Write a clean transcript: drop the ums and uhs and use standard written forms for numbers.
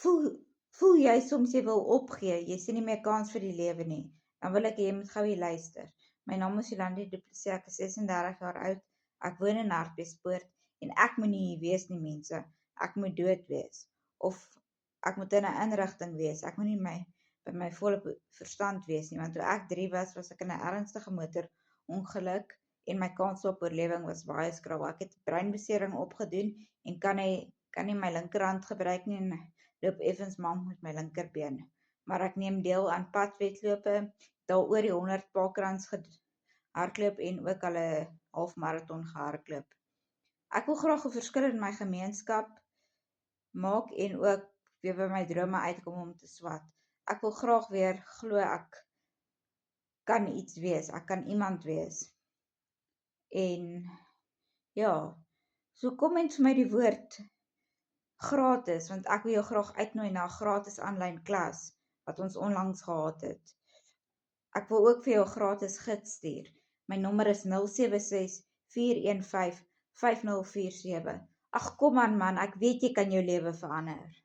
voel jy soms jy wil opgee, jy sien nie meer kans vir die lewe nie, dan wil ek hê jy moet gou hier luister. My naam is Jolandi Du Plessis, ek is 36 jaar oud, ek woon in Hartbeespoort, en ek moet nie hier wees nie mense, ek moet dood wees, of ek moet in 'n inrigting wees, ek moet nie by my volle verstand wees nie, want toe ek 3 was ek in 'n ernstige motorongeluk, en my kans op oorlewing was baie skraal. Ek het breinbesering opgedoen, en kan nie my linkerhand gebruik nie, en loop effens mank met my linkerbeen. Maar ek neem deel aan padwedlope, het al oor die 100 parkruns gehardloop en ook al 'n halfmaraton gehardloop. Ek wil graag 'n verskil in my gemeenskap maak en ook weer by my drome uitkom om te swat. Ek wil graag weer glo ek kan iets wees, ek kan iemand wees. En ja, so kom net vir my die woord gratis, want ek wil jou graag uitnooi na 'n gratis aanlyn klas wat ons onlangs gehad het. Ek wil ook vir jou 'n gratis gids stuur. My nommer is 076 415 5047. Ag kom aan man, ek weet jy kan jou lewe verander.